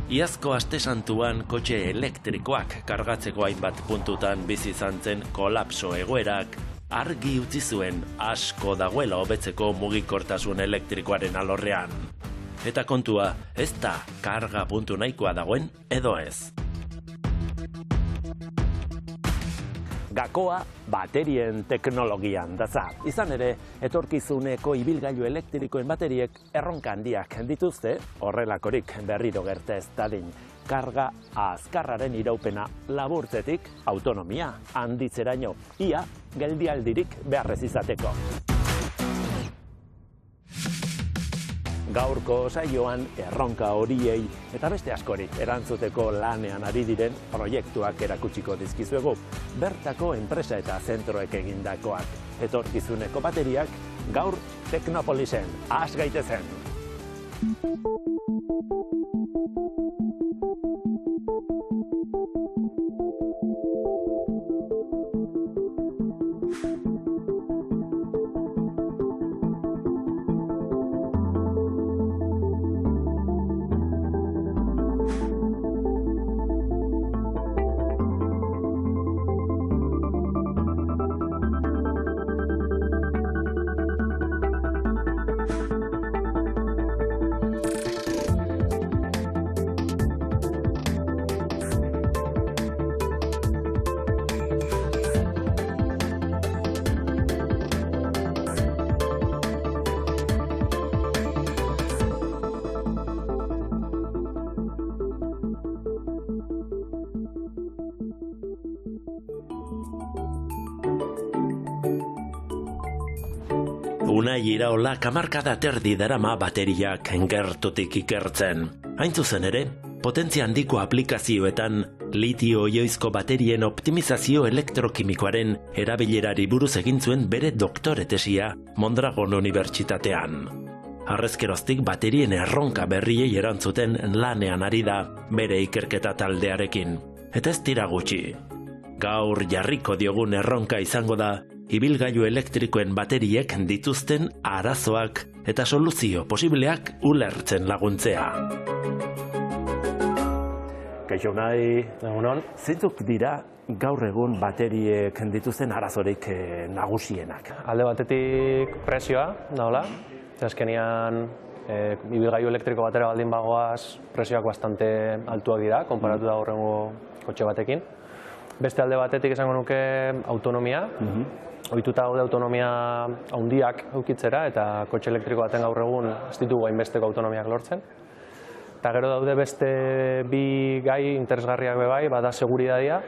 Iazko aste santuan kotxe elektrikoak kargatzeko hainbat puntutan bizi izan zen kolapso egoerak argi utzi zuen asko dagoela hobetzeko mugikortasun elektrikoaren alorrean. Eta kontua, ez da karga puntu nahikoa dagoen edo ez. Gakoa baterien teknologian datza. Izan ere, etorkizuneko ibilgailu elektrikoen bateriek erronka handiak dituzte, horrelakorik berriro gerta ez dadin. Karga azkarraren iraupena laburtzetik autonomia handitzeraino, ia geldialdirik beharrez izateko. Gaurko saioan erronka horiei eta beste askori erantzuteko lanean ari diren proiektuak erakutsiko dizkizuegu. Bertako enpresa eta zentroek egindakoak. Etorkizuneko bateriak gaur Teknopolisen. Has gaitezen! Unai Iraolak hamarkada terdi darama bateriak gertutik ikertzen. Hain zuzen ere, potentzia handiko aplikazioetan litio-ioizko baterien optimizazio elektrokimikoaren erabilerari buruz egin zuen bere doktoretesia Mondragon Unibertsitatean. Harrezkeroztik baterien erronka berriei erantzuten lanean ari da bere ikerketa taldearekin. Eta ez dira gutxi. Gaur jarriko diogun erronka izango da ibilgailu elektrikoen bateriek dituzten arazoak eta soluzio posibleak ulertzen laguntzea. Kaixo Unai, egunon, zeintzuk dira gaur egun bateriek dituzten arazorik nagusienak? Alde batetik presioa, daola. Azkenean, ibilgailu elektriko batera baldin bagoaz, presioak bastante altuak dira, konparatu da horrengo kotxe batekin. Beste alde batetik esango nuke autonomia. Ohituta gaude autonomia handiak edukitzera eta kotxe elektriko baten gaur egun ez ditugu hainbesteko autonomiak lortzen. Eta gero daude beste bi gai interesgarriak bai, bada seguridadia,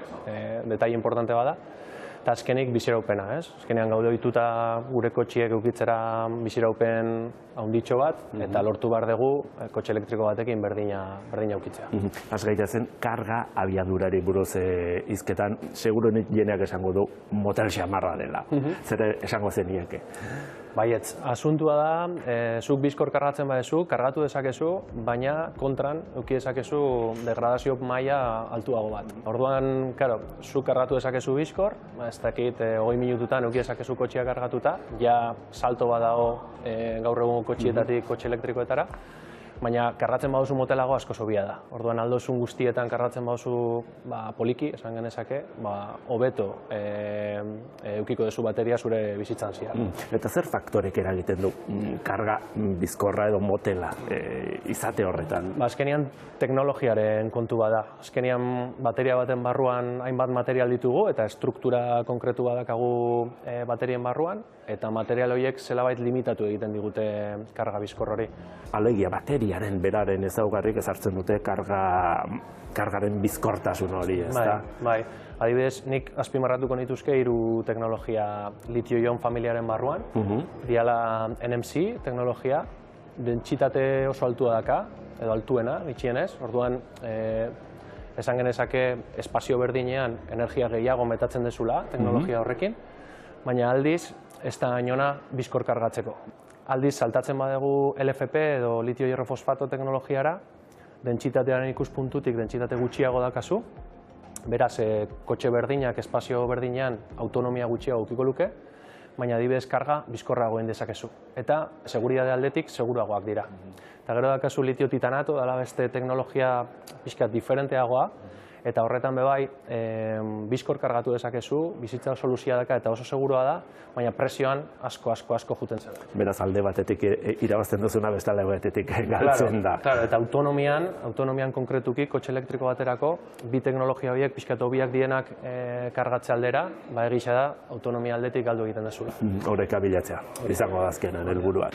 detaile importante bada, eta azkenik biziraupena, ez? Azkenean gaude ohituta gure kotxiek edukitzera biziraupen handitxo bat, eta lortu behar dugu kotxe elektriko batekin berdina edukitzea. Has gaitezen karga abiadurari buruz hizketan, seguruenik jeneak esango du motel xamarra dela. Zer esango zenieke? Baietz, asuntua da, zuk bizkor kargatzen badezu, kargatu dezakezu, baina kontran eduki dezakezu degradazio maila altuago bat. Orduan, claro, zuk kargatu dezakezu bizkor, ez dakit 20 minututan eduki dezakezu kotxea kargatuta, ja salto bat dago gaur egun kotxietatik kotxe elektrikoetara, baina kargatzen baduzu motelago asko zobia da. Orduan aldozun guztietan kargatzen baduzu poliki, esan genezake, hobeto eukiko duzu bateria zure bizitzan ziar. Eta zer faktorek eragiten du karga bizkorra edo motela izate horretan? Azkenean teknologiaren kontu bada. Azkenean bateria baten barruan hainbat material ditugu eta estruktura konkretu badakagu baterien barruan, eta material horiek zelabait limitatu egiten digute karga bizkor hori. Alegia, bateriaren beraren ezaugarrik ezartzen dute kargaren bizkortasun hori, ez da? Bai. Adibidez, nik azpimarratuko nituzke 3 teknologia litio-ion familiaren barruan. Diala NMC teknologia, dentsitate oso altua daka, edo altuena, bitxienez. Orduan, esan genezake espazio berdinean energia gehiago metatzen dezula teknologia horrekin, baina aldiz ez da inona bizkor kargatzeko. Aldiz, saltatzen badegu LFP edo litio hierro fosfato teknologiara, dentsitatearen ikuspuntutik dentsitate gutxiago dakazu, beraz, kotxe berdinak, espazio berdinean autonomia gutxiago ukiko luke, baina adibidez karga bizkorrago egin dezakezu. Eta seguritate aldetik seguruagoak dira. Eta gero dakazu litio titanato, dela beste teknologia pixkat diferenteagoa, eta horretan bebai bizkor kargatu dezakezu, bizitza oso luzia daka eta oso segurua da, baina presioan asko juten zen. Beraz, alde batetik irabazten duzuna beste alde batetik galtzen da. Claro, eta autonomian konkretuki, kotxe elektriko baterako, bi teknologia horiek pixkat hobiak dienak kargatze aldera, egisa da, autonomia aldetik galdu egiten dezula. Horreka bilatzea, izango da azkenan helburua.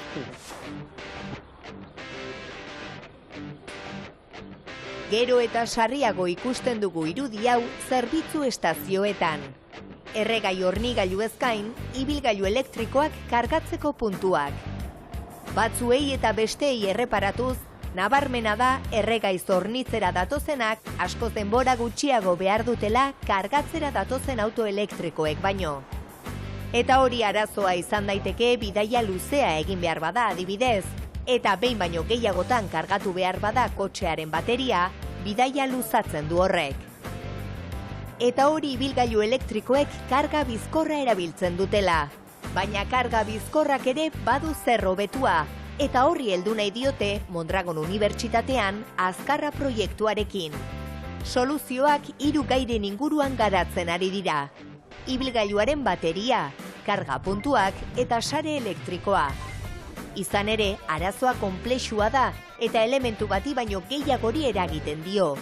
Gero eta sarriago ikusten dugu irudi hau zerbitzu estazioetan. Erregai hornigailu ezkain, ibilgailu elektrikoak kargatzeko puntuak. Batzuei eta besteei erreparatuz, nabarmena da erregai zornitzera datozenak asko denbora gutxiago behar dutela kargatzera datozen auto elektrikoek baino. Eta hori arazoa izan daiteke bidaia luzea egin behar bada adibidez, eta behin baino gehiagotan kargatu behar bada kotxearen bateria, bidaia luzatzen du horrek. Eta hori ibilgailu elektrikoek karga bizkorra erabiltzen dutela. Baina karga bizkorrak ere badu zer hobetua, eta horri heldu nahi diote Mondragon Unibertsitatean Azkarra proiektuarekin. Soluzioak 3 gairen inguruan garatzen ari dira. Ibilgailuaren bateria, karga puntuak eta sare elektrikoa. Izan ere, arazoa konplexua da eta elementu bati baino gehiagori eragiten dio.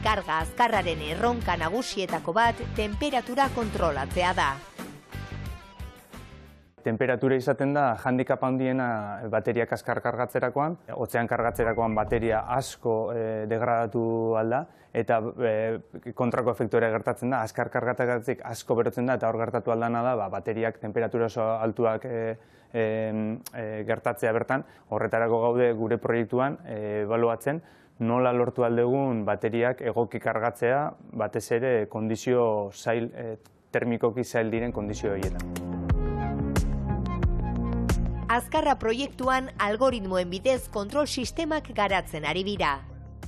Karga azkarraren erronka nagusietako bat temperatura kontrolatzea da. Temperatura izaten da handicap handiena bateriak azkar kargatzerakoan, hotzean kargatzerakoan bateria asko degradatu alda, eta kontrako efektuera gertatzen da, azkar kargatzeratik asko berotzen da, eta hor gertatu aldana da, bateriak temperatura oso altuak gertatzea bertan. Horretarako gaude gure proiektuan ebaluatzen, nola lortu aldegun bateriak egoki kargatzea, batez ere kondizio zail, termikoki zail diren kondizio horietan. Azkarra proiektuan algoritmoen bidez kontrol sistemak garatzen ari dira.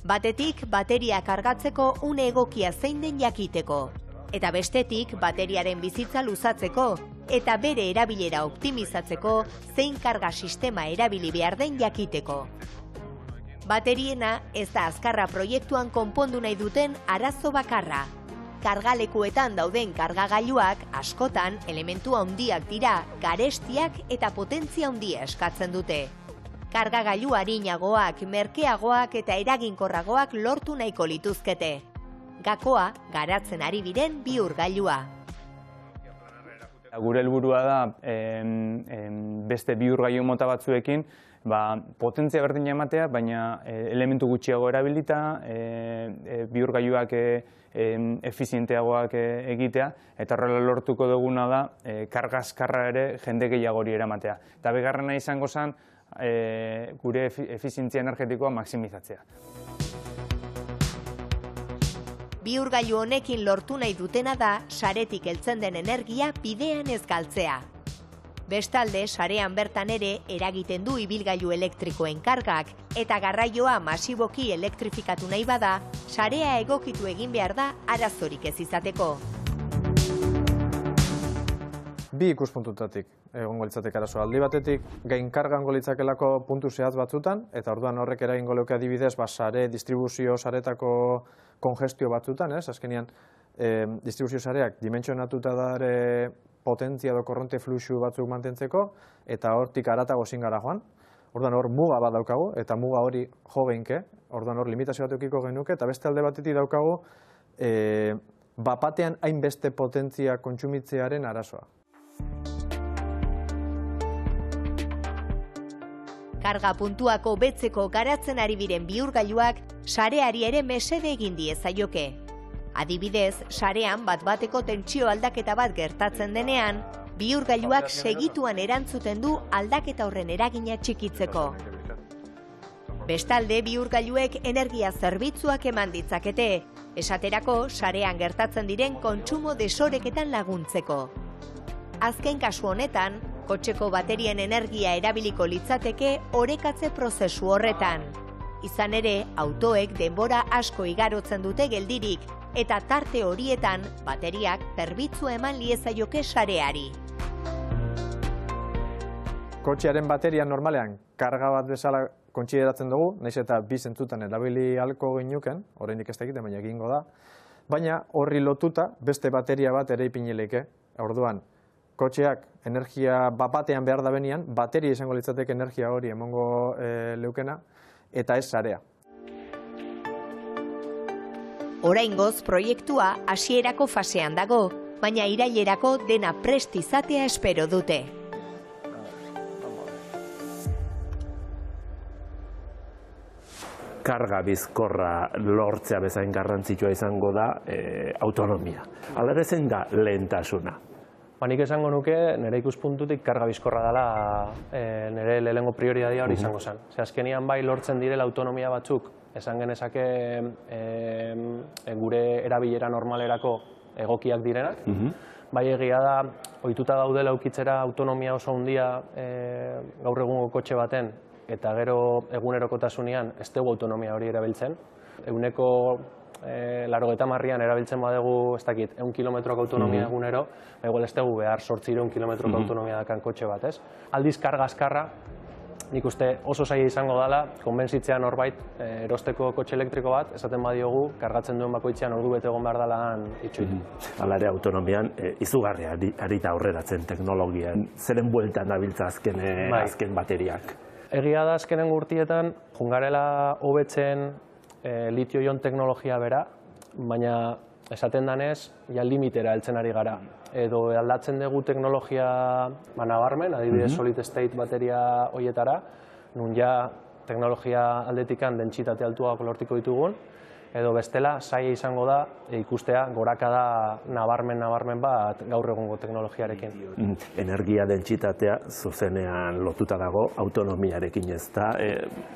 Batetik, bateria kargatzeko une egokia zein den jakiteko. Eta bestetik, bateriaren bizitza luzatzeko eta bere erabilera optimizatzeko zein karga sistema erabili behar den jakiteko. Bateriena ez da Azkarra proiektuan konpondu nahi duten arazo bakarra. Kargalekuetan dauden kargagailuak askotan elementu handiak dira, garestiak eta potentzia handia eskatzen dute. Kargagailu arinagoak, merkeagoak eta eraginkorragoak lortu nahiko lituzkete. Gakoa garatzen ari diren bihurgailua. Gure helburua da beste bihurgailu mota batzuekin potentzia berdina ematea, baina elementu gutxiago erabilita, bihurgailuak efizienteagoak egitea, eta horrela lortuko duguna da karga azkarra ere jende gehiagori eramatea. Eta bigarrena izango zen gure efizientzia energetikoa maximizatzea. Bihurgailu honekin lortu nahi dutena da saretik heltzen den energia bidean ez galtzea. Bestalde, sarean bertan ere eragiten du ibilgailu elektrikoen kargak eta garraioa masiboki elektrifikatu nahi bada, sarea egokitu egin behar da arazorik ez izateko. Bi ikuspuntutatik egongo litzateke arazoa. Aldi batetik gain karga egongo litzakelako puntu zehatz batzutan, eta orduan horrek eragingo luke adibidez sare distribuzio saretako kongestio batzutan, azkenean distribuzio sareak dimentsionatuta dare potentzia edo korronte fluxu batzuk mantentzeko, eta hortik haratago ezin gara joan. Orduan hor muga bat daukagu, eta muga hori jo geinke, orduan hor limitazio bat edukiko genuke, eta beste alde batetik daukagu bapatean hainbeste potentzia kontsumitzearen arazoa. Karga puntuak hobetzeko garatzen ari diren bihurgailuak sareari ere mesede egin diezaioke. Adibidez, sarean bat-bateko tentsio aldaketa bat gertatzen denean, bihurgailuak segituan erantzuten du aldaketa horren eragina txikitzeko. Bestalde, bihurgailuek energia zerbitzuak eman ditzakete, esaterako sarean gertatzen diren kontsumo desoreketan laguntzeko. Azken kasu honetan, kotxeko baterien energia erabiliko litzateke orekatze prozesu horretan. Izan ere, autoek denbora asko igarotzen dute geldirik, eta tarte horietan bateriak zerbitzua eman liezaioke sareari. Kotxearen bateria normalean karga bat bezala kontsideratzen dugu, nahiz eta bi zentzutan erabili ahalko genuken, oraindik ez dakit, baina egingo da, baina horri lotuta beste bateria bat ere ipinileke. Orduan, kotxeak energia batean behar da benian, bateria izango litzateke energia hori emongo leukena, eta ez sarea. Oraingoz proiektua hasierako fasean dago, baina irailerako dena prest izatea espero dute. Karga bizkorra lortzea bezain garrantzitsua izango da autonomia. Hala ere zein da lehentasuna? Nik esango nuke, nire ikuspuntutik karga bizkorra dela nire lehenengo prioritatea hori izango zen. Azkenian bai lortzen direla autonomia batzuk, esan genezake gure erabilera normalerako egokiak direnak. Bai egia da, ohituta gaudela aukitzera autonomia oso handia gaur egungo kotxe baten, eta gero egunerokotasunean ez dugu autonomia hori erabiltzen. Eguneko 80an erabiltzen badugu, ez dakit, 100 kilometroko autonomia egunero, igual ez dugu behar 800 kilometroko autonomia dakan kotxe bat, ez? Aldiz karga azkarra, nik uste oso zaila izango dela, konbentzitzea norbait erosteko kotxe elektriko bat, esaten badiogu, kargatzen duen bakoitzean ordu bete egon behar dalaan itxuitu. Hala ere autonomian izugarria arita aurreratzen teknologian, zeren bueltan dabiltza azken bateriak. Egia da azkenen urtietan, jungarela hobetzen litio-ion teknologia bera, baina esaten danez, ja limitera heltzen ari gara. Edo aldatzen dugu teknologia nabarmen, adibidez solid state bateria horietara, nun ja teknologia aldetikan dentsitate altuak lortiko ditugun, edo bestela zaila izango da ikustea gorakada nabarmen bat gaur egungo teknologiarekin. Energia dentsitatea zuzenean lotuta dago autonomiarekin, ez da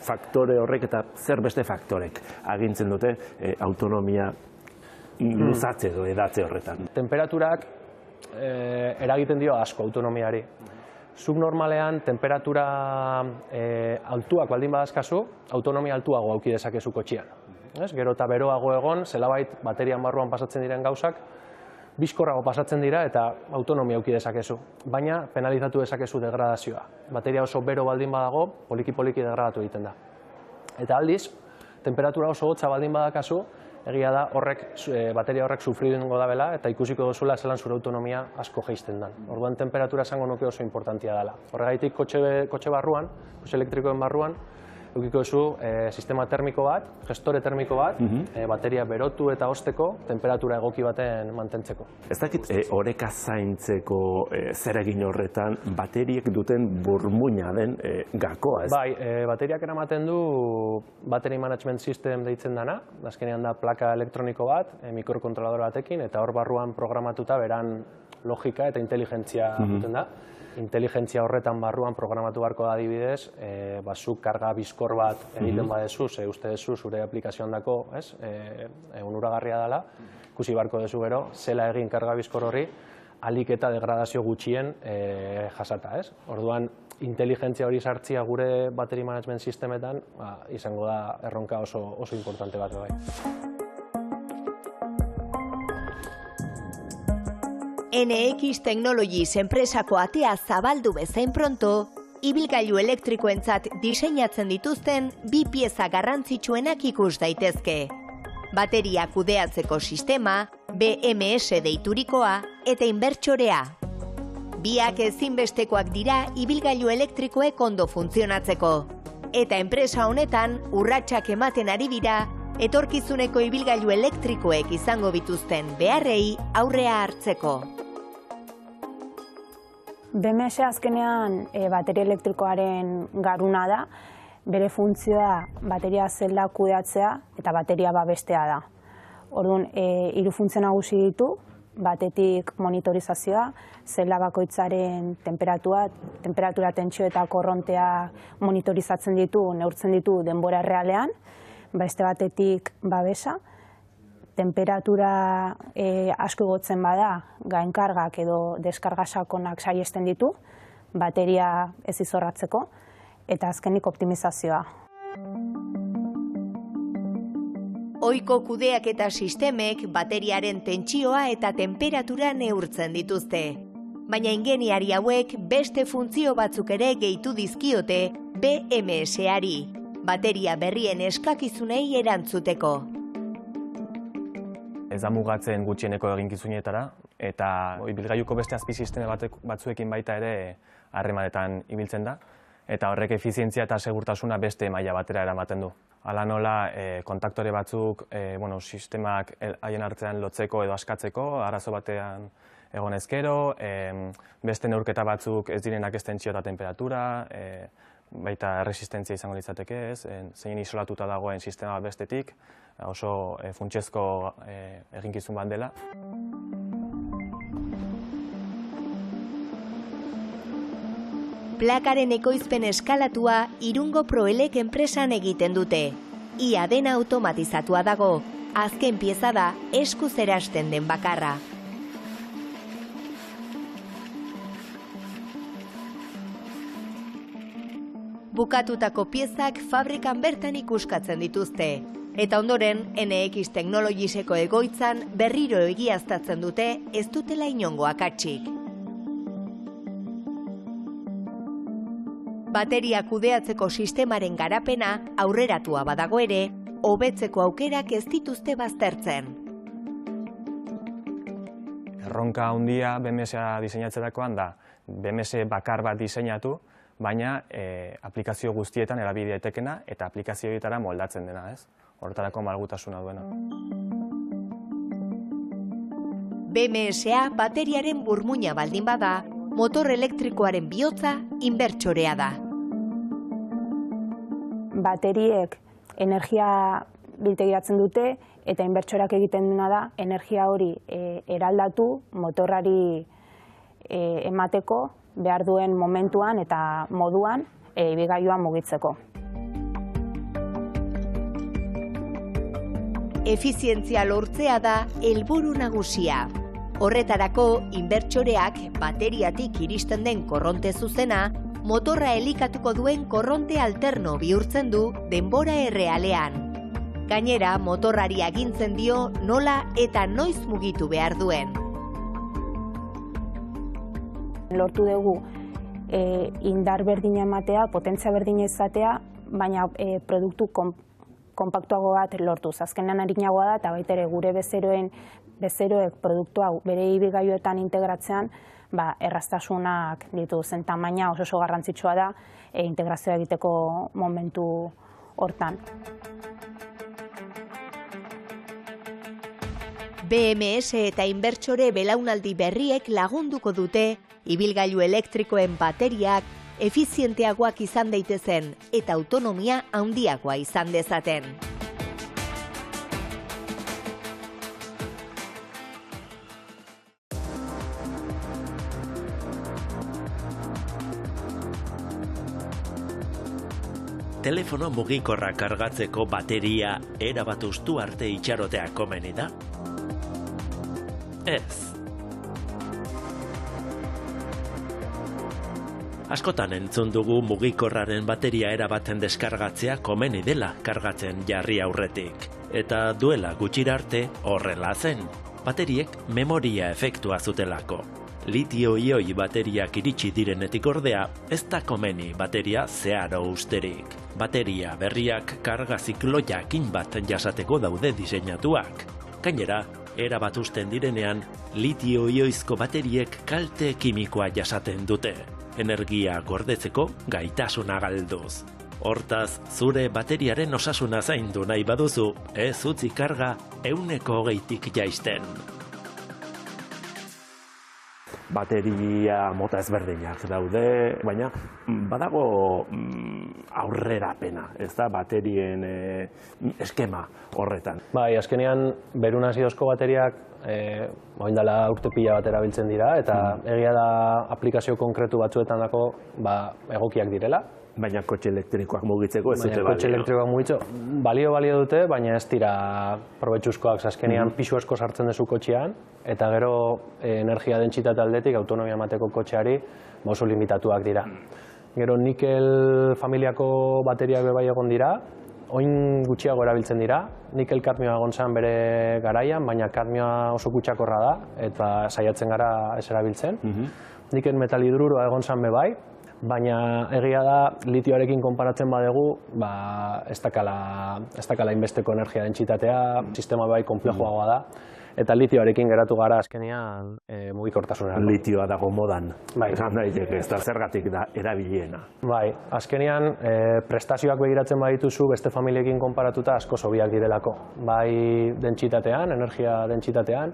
faktore horrek eta zer beste faktorek agintzen dute autonomia luzatze edo edatze horretan. Temperaturak eragiten dio asko autonomiari. Zuk normalean temperatura altuak baldin badazkazu, autonomia altuago auki dezakezu kotxean. Gero eta beroago egon, zelabait baterian barruan pasatzen diren gauzak, bizkorrago pasatzen dira eta autonomia auki dezakezu. Baina penalizatu dezakezu degradazioa. Bateria oso bero baldin badago, poliki-poliki degradatu egiten da. Eta aldiz, temperatura oso hotza baldin badakazu, egia da bateria horrek sufridungo da bela eta ikusiko duzula zelan zure autonomia asko jaisten den. Orduan temperatura esango nuke oso importantia dela. Horregaitik kotxe barruan, kotxe elektrikoen barruan, eukiko duzu sistema termiko bat, gestore termiko bat, bateria berotu eta hozteko, temperatura egoki baten mantentzeko. Ez dakit oreka zaintzeko zer egin horretan bateriek duten burmuina den gakoa, ez? Bai, bateriak eramaten du Battery Management System deitzen dana, azkenean da plaka elektroniko bat, mikrokontrolador batekin, eta hor barruan programatuta beran logika eta inteligentzia duten da. Inteligentzia horretan barruan programatu beharko da adibidez, zuk karga bizkor bat egiten badezu, ze uste dezu zure aplikazioan dako, onuragarria dela, ikusi beharko dezu gero, zela egin karga bizkor horri, ahalik eta degradazio gutxien jasata, ez? Orduan, inteligentzia hori sartzia gure Battery Management Systemetan, izango da erronka oso importante bat bai. NX Technologies enpresako atea zabaldu bezain pronto, ibilgailu elektrikoentzat diseinatzen dituzten bi pieza garrantzitsuenak ikus daitezke. Bateria kudeatzeko sistema, BMS deiturikoa eta inbertsorea. Biak ezinbestekoak dira ibilgailu elektrikoek ondo funtzionatzeko. Eta enpresa honetan urratsak ematen ari dira, etorkizuneko ibilgailu elektrikoek izango bituzten beharrei aurrea hartzeko. BMS azkenean bateria elektrikoaren garuna da, bere funtzioa bateria zelda kudeatzea eta bateria babestea da. Orduan, hiru funtzio nagusi ditu, batetik monitorizazioa, zela bakoitzaren temperatura, tentsio eta korrontea monitorizatzen ditu, neurtzen ditu denbora errealean, beste batetik babesa, temperatura asko igotzen bada, gainkargak edo deskarga sakonak saihesten ditu, bateria ez izorratzeko, eta azkenik optimizazioa. Ohiko kudeaketa sistemek bateriaren tentsioa eta temperatura neurtzen dituzte. Baina ingeniari hauek beste funtzio batzuk ere gehitu dizkiote BMS-ari, bateria berrien eskakizunei erantzuteko. Ez da mugatzen gutxieneko eginkizunetara, eta ibilgailuko beste azpisistema batzuekin baita ere harremanetan ibiltzen da, eta horrek efizientzia eta segurtasuna beste maila batera eramaten du. Hala nola, kontaktore batzuk sistemak haien artean lotzeko edo askatzeko, arazo batean egon ezkero, beste neurketa batzuk ez direnak ez tentsio eta temperatura, baita resistentzia izango litzateke ez, zein isolatuta dagoen sistema bestetik, oso funtsezko eginkizun bat dela. Plakaren ekoizpen eskalatua Irungo Proelek enpresan egiten dute. Ia dena automatizatua dago, azken pieza da eskuz erasten den bakarra. Bukatutako piezak fabrikan bertan ikuskatzen dituzte. Eta ondoren, NX Technologieseko egoitzan berriro egiaztatzen dute ez dutela inongo akatsik. Bateria kudeatzeko sistemaren garapena aurreratua badago ere, hobetzeko aukerak ez dituzte baztertzen. Erronka handia BMS-a diseinatzerakoan da, BMS bakar bat diseinatu, baina aplikazio guztietan erabili daitekena eta aplikazioetara moldatzen dena, ez? Horretarako malgutasuna duena. BMS-a bateriaren burmuina baldin bada, motor elektrikoaren bihotza inbertsorea da. Bateriek energia biltegiratzen dute eta inbertsoreak egiten duna da energia hori eraldatu motorrari emateko behar duen momentuan eta moduan ibilgailua mugitzeko. Efizientzia lortzea da helburu nagusia. Horretarako, inbertsoreak bateriatik iristen den korronte zuzena, motorra elikatuko duen korronte alterno bihurtzen du denbora errealean. Gainera, motorrari agintzen dio nola eta noiz mugitu behar duen. Lortu dugu indar berdina ematea, potentzia berdina izatea, baina produktu konpaktuago bat lortuz. Azkenean arinagoa da eta baita ere gure bezeroek produktu hau bere ibilgailuetan integratzean erraztasunak dituzen tamaina oso garrantzitsua da integrazioa egiteko momentu hortan. BMS eta inbertsore belaunaldi berriek lagunduko dute ibilgailu elektrikoen bateriak efizienteagoak izan daitezen eta autonomia handiagoa izan dezaten. Telefono mugikorra kargatzeko bateria erabat hustu arte itxarotea komeni da? Ez. Askotan entzun dugu mugikorraren bateria erabaten deskargatzea komeni dela kargatzen jarri aurretik. Eta duela gutxira arte horrela zen. Bateriek memoria efektua zutelako. Litio-ioi bateriak iritsi direnetik ordea, ez da komeni bateria zeharo usterik. Bateria berriak karga ziklo jakin bat jasateko daude diseinatuak. Gainera, erabat usten direnean, litio-ioizko bateriek kalte kimikoa jasaten dute. Energia gordetzeko gaitasuna galduz. Hortaz, zure bateriaren osasuna zaindu nahi baduzu, ez utzi karga 120tik jaisten. bateria mota ezberdinak daude, baina badago aurrerapena, ez da, baterien eskema horretan. Bai, azkenean berun-aziozko bateriak orain dela urte pila bat erabiltzen dira, eta egia da aplikazio konkretu batzuetan dako egokiak direla. Baina kotxe elektrikoak mugitzeko ez dute balio. Kotxe elektrikoak mugitzeko balio dute, baina ez dira probetxuzkoak. Azkenean pisu asko sartzen duzu kotxean, eta gero energia dentsitate aldetik autonomia emateko kotxeari oso limitatuak dira. Gero nikel familiako bateriak bai egon dira, oin gutxiago erabiltzen dira. Nikel kadmioa egon zen bere garaian, baina kadmioa oso kutsakorra da, eta saiatzen gara ez erabiltzen. Nikel metal hidruroa egon zen bai, baina egia da litioarekin konparatzen badegu, ez dakala inbesteko energia dentsitatea, sistema bai konplejoagoa da, eta litioarekin geratu gara azkenean mugikortasunerako. Litioa dago modan, bai. Ez da zergatik da erabiliena. Bai, azkenean prestazioak begiratzen badituzu beste familiekin konparatuta asko hobeak direlako. Bai dentsitatean, energia dentsitatean,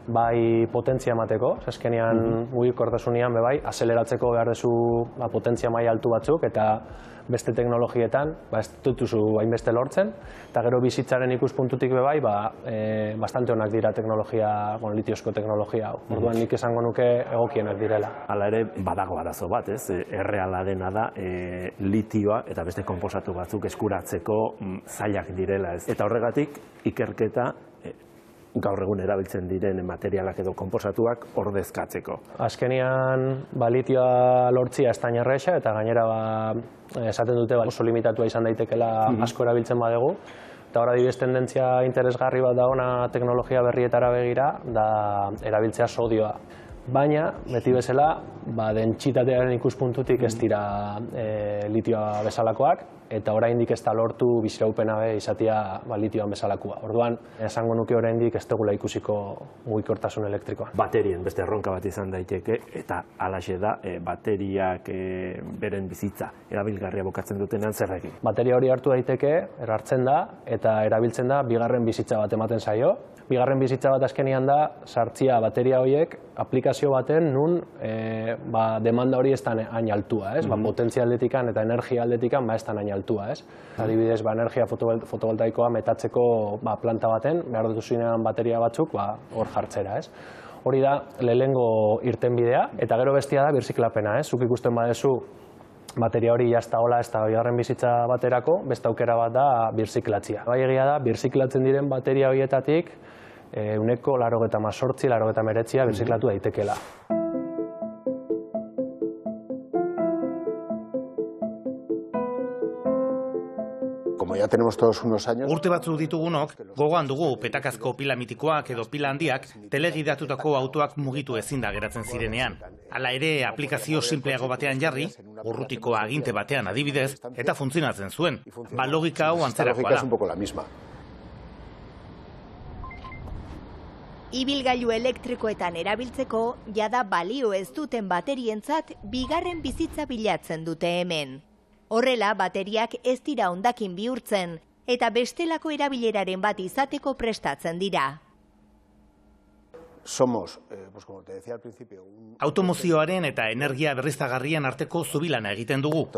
bai potentzia emateko, azkenean mugikortasunean bai, azeleratzeko behar duzu potentzia maila altu batzuk, eta beste teknologietan ez dituzu hainbeste lortzen, eta gero bizitzaren ikuspuntutik bai, bastante onak dira teknologia, litiozko teknologia hau. Orduan nik esango nuke egokienak direla. Hala ere, badago arazo bat, ez? Erreala dena da litioa eta beste konposatu batzuk eskuratzeko zailak direla, ez? Eta horregatik, ikerketa gaur egun erabiltzen diren materialak edo konposatuak ordezkatzeko. Azkenean, litioa lortzia ez da erresa, eta gainera esaten dute oso limitatua izan daitekela asko erabiltzen badegu. Eta hor adibidez tendentzia interesgarri bat da ona teknologia berrietara begira, da erabiltzea sodioa. Baina, beti bezala, dentsitatearen ikuspuntutik ez dira litioa bezalakoak, eta oraindik ez da lortu biziraupena izatea litioan bezalakoa. Orduan, esango nuke oraindik ez dugula ikusiko mugikortasun elektrikoa. Baterien beste erronka bat izan daiteke, eta halaxe da bateriak beren bizitza erabilgarria bukatzen dutenean zer egin. Bateria hori hartu daiteke, erartzen da, eta erabiltzen da bigarren bizitza bat ematen zaio. Bigarren bizitza bat azkenean da sartzia bateria horiek aplikazio baten nun demanda hori ez da hain altua, potentzia aldetikan eta energia aldetikan ez da hain altua. Adibidez, energia fotovoltaikoa metatzeko planta baten, behar duzunean bateria batzuk hor jartzera. Hori da lehenengo irtenbidea, eta gero bestia da birziklapena. Zuk ikusten badezu bateria hori jazta hola ez da bigarren bizitza baterako, beste aukera bat da birziklatzia. Bai egia da, birziklatzen diren bateria horietatik ehuneko 98, 99 birziklatu daitekeela. Urte batzuk ditugunok, gogoan dugu petakazko pila mitikoak edo pila handiak telegidatutako autoak mugitu ezin da geratzen zirenean. Hala ere, aplikazio simpleago batean jarri, urrutiko aginte batean adibidez, eta funtzionatzen zuen. Logika hau antzerakoa da. Ibilgailu elektrikoetan erabiltzeko, jada balio ez duten baterientzat bigarren bizitza bilatzen dute hemen. Horrela, bateriak ez dira hondakin bihurtzen, eta bestelako erabileraren bat izateko prestatzen dira. Automozioaren eta energia berriztagarrien arteko zubilana egiten dugu.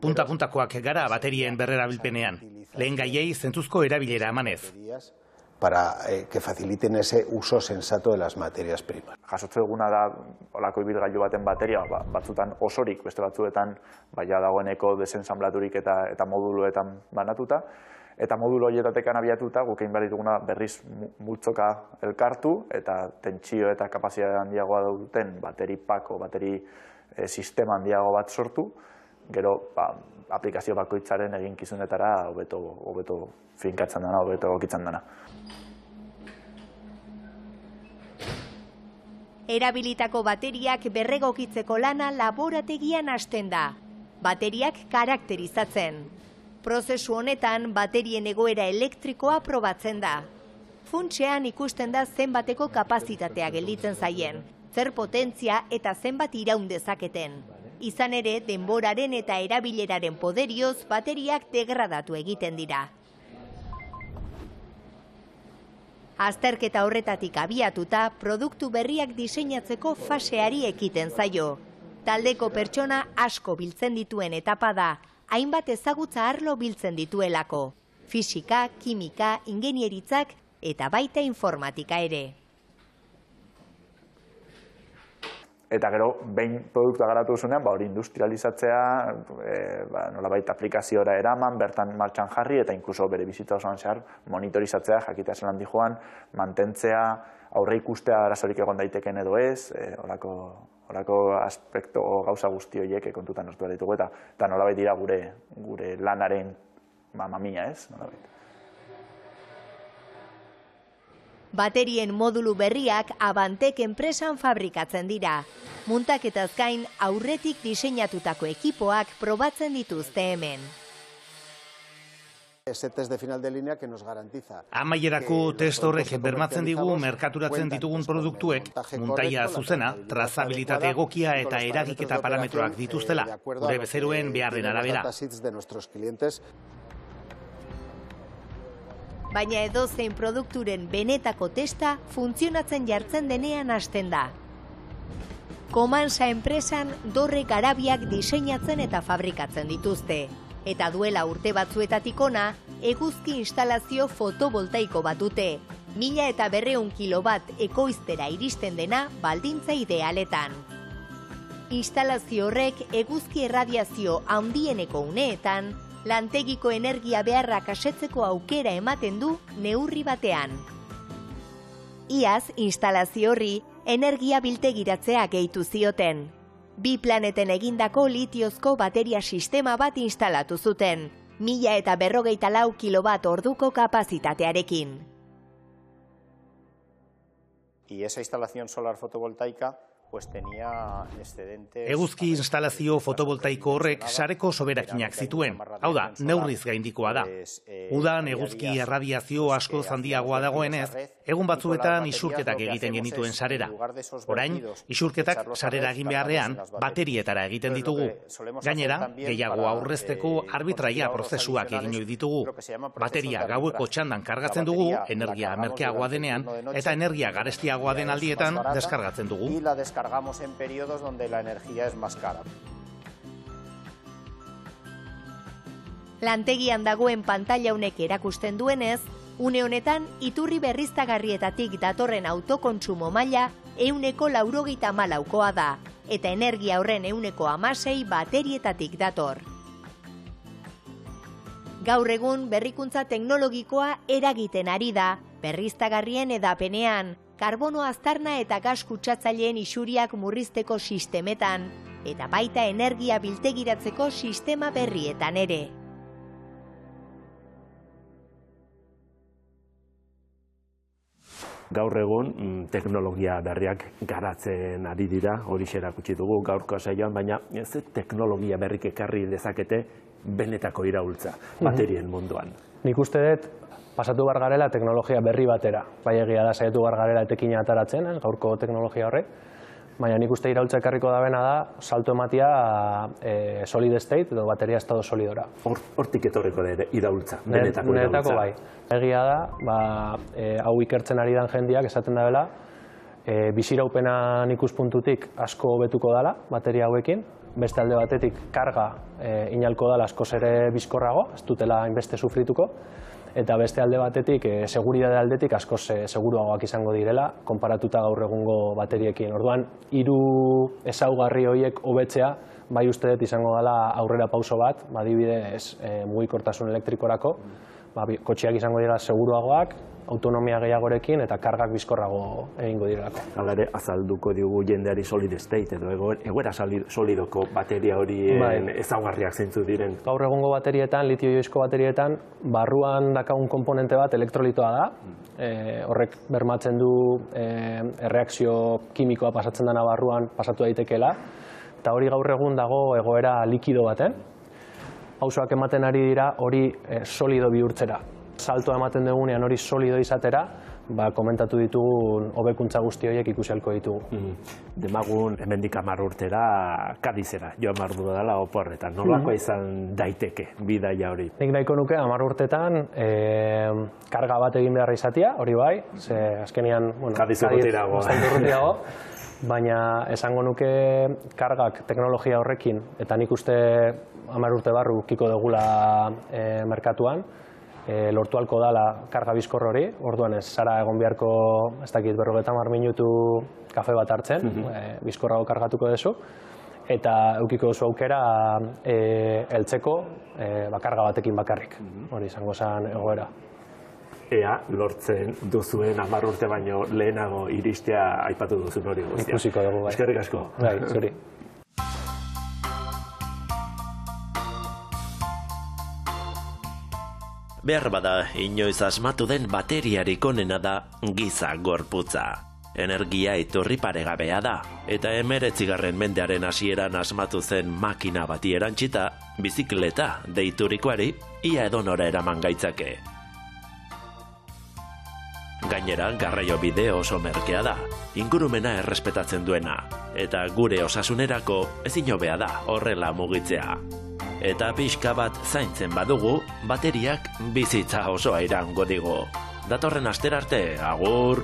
Punta-puntakoak gara baterien berrerabilpenean, lehen gaiei zentzuzko erabilera emanez. Para que faciliten ese uso sensato de las materias primas. Jasotze duguna da olako ibilgailu baten bateria, batzutan osorik, beste batzuetan ja dagoeneko desensamblaturik eta moduluetan banatuta. Eta modulo horietatekan abiatuta, guk egin behar dituguna berriz multzoka elkartu, eta tentsio eta kapazitatea handiagoa duten bateri pako, bateri sistema handiago bat sortu, gero aplikazio bakoitzaren eginkizunetara hobeto finkatzen dena, hobeto egokitzen dena. Erabilitako bateriak berregokitzeko lana laborategian hasten da. Bateriak karakterizatzen. Prozesu honetan baterien egoera elektrikoa probatzen da. Funtsean ikusten da zenbateko kapazitatea gelditzen zaien, zer potentzia eta zenbat iraun dezaketen. Izan ere, denboraren eta erabileraren poderioz bateriak degradatu egiten dira. Azterketa horretatik abiatuta, produktu berriak diseinatzeko faseari ekiten zaio. Taldeko pertsona asko biltzen dituen etapa da, hainbat ezagutza arlo biltzen dituelako. Fisika, kimika, ingenieritzak eta baita informatika ere. Eta gero, behin produktua garatu duzunean, hori industrializatzea, nolabait aplikaziora eraman, bertan martxan jarri, eta inkluso bere bizitza osoan zehar monitorizatzea, jakitea zelan dijoan, mantentzea, aurre ikustea arazorik egon daiteken edo ez, horako aspektu gauza guzti horiek kontutan hartu behar ditugu, eta nolabait dira gure lanaren mamia, ez? Nolabait. Baterien modulu berriak Abantek enpresan fabrikatzen dira. Muntaketaz gain aurretik diseinatutako ekipoak probatzen dituzte hemen. Ese test de final de línea que nos garantiza. Amaierako test horrek bermatzen digu merkaturatzen ditugun produktuek muntaia zuzena, trazabilitate egokia eta eragiketa parametroak dituztela, gure bezeroen beharren arabera. Baina edozein produkturen benetako testa funtzionatzen jartzen denean hasten da. Komansa enpresan dorre garabiak diseinatzen eta fabrikatzen dituzte. Eta duela urte batzuetatik ona, eguzki instalazio fotovoltaiko bat dute. 1200 kilowatt ekoiztera iristen dena baldintza idealetan. Instalazio horrek eguzki erradiazio handieneko uneetan, lantegiko energia beharrak asetzeko aukera ematen du neurri batean. Iaz, instalazio horri energia biltegiratzea gehitu zioten. 2 planeten egindako litiozko bateria sistema bat instalatu zuten, 1224 kilowatt orduko kapazitatearekin. Y esa instalación solar fotovoltaica pues tenía excedentes. Eguzki instalazio fotovoltaiko horrek sareko soberakinak zituen. Hau da, neurriz gaindikoa da. Udan eguzki erradiazio asko handiagoa dagoenez, egun batzuetan isurketak egiten genituen sarera. Orain, isurketak sarera egin beharrean, baterietara egiten ditugu. Gainera, gehiago aurrezteko arbitraia prozesuak egin ohi ditugu. Bateria gaueko txandan kargatzen dugu, energia merkeagoa denean, eta energia garestiagoa den aldietan deskargatzen dugu. Descargamos en periodos donde la energía es más cara. Lantegian dagoen pantaila honek erakusten duenez, une honetan iturri berriztagarrietatik datorren autokontsumo maila 194koa da, eta energia horren 116 baterietatik dator. Gaur egun berrikuntza teknologikoa eragiten ari da, berriztagarrien edapenean, karbono aztarna eta gas kutsatzaileen isuriak murrizteko sistemetan, eta baita energia biltegiratzeko sistema berrietan ere. Gaur egun teknologia berriak garatzen ari dira, hori erakutsi dugu gaurko saioan, baina ez teknologia berrik ekarri dezakete benetako iraultza baterien munduan. Nik uste dut pasatu behar garela teknologia berri batera. Bai egia da saiatu behar garela etekina ataratzen, gaurko teknologia horrek. Baina nik uste iraultza ekarriko dabena da, salto ematia solid state edo bateria estado solidora. Hortik etorriko da iraultza, benetako iraultza. Benetako bai. Egia da, hau ikertzen ari dan jendiak esaten da bela, biziraupenan ikuspuntutik asko hobetuko dela bateria hauekin, beste alde batetik karga inalko dela askoz ere bizkorrago, ez dutela hainbeste sufrituko, eta beste alde batetik, seguridade aldetik askoz seguruagoak izango direla, konparatuta gaur egungo bateriekin. Orduan, 3 ezaugarri horiek hobetzea, bai uste dut izango dela aurrera pauso bat, adibidez mugikortasun elektrikorako, kotxeak izango dira seguruagoak, autonomia gehiagorekin eta kargak bizkorrago egingo direlako. Hala ere, azalduko digu jendeari solid state edo egoera solidoko bateria horien ezaugarriak zeintzu diren. Gaur egungo baterietan, litio-ioizko baterietan, barruan dakagun komponente bat elektrolitoa da. Horrek bermatzen du erreakzio kimikoa pasatzen dena barruan pasatu daitekeela. Eta hori gaur egun dago egoera likido baten. Pausoak ematen ari dira hori solido bihurtzera. Saltoa ematen dugunean hori solido izatera, komentatu ditugun hobekuntza guzti horiek ikusi ahalko ditugu. Demagun hemendik 10 urtera Kadizera joan behar dudala oporretan. Nolakoa izan daiteke bidaia hori? Nik nahiko nuke 10 urtetan karga bat egin behar izatea, hori bai, ze azkenean Kadiz urrutirago. Baina esango nuke kargak teknologia horrekin, eta nik uste 10 urte barru kiko dugula merkatuan, lortu halko dala karga bizkor hori, orduan ez zara egon beharko, ez dakit 50 minutu kafe bat hartzen, bizkorrago kargatuko duzu, eta eukiko duzu aukera heltzeko karga batekin bakarrik, hori izango zen egoera. Ea, lortzen duzuen 10 urte baino lehenago iristea aipatu duzun hori guztia. Ikusiko dugu, bai. Eskerrik asko. Bai, zuri. Behar bada, inoiz asmatu den bateriarik onena da giza gorputza. Energia iturri paregabea da, eta 19. mendearen hasieran asmatu zen makina bati erantsita, bizikleta deiturikoari ia edonora eraman gaitzake. Gainera, garraio bide oso merkea da, ingurumena errespetatzen duena, eta gure osasunerako ezin hobea da horrela mugitzea. Eta pixka bat zaintzen badugu, bateriak bizitza osoa iraungo digu. Datorren astera arte, agur!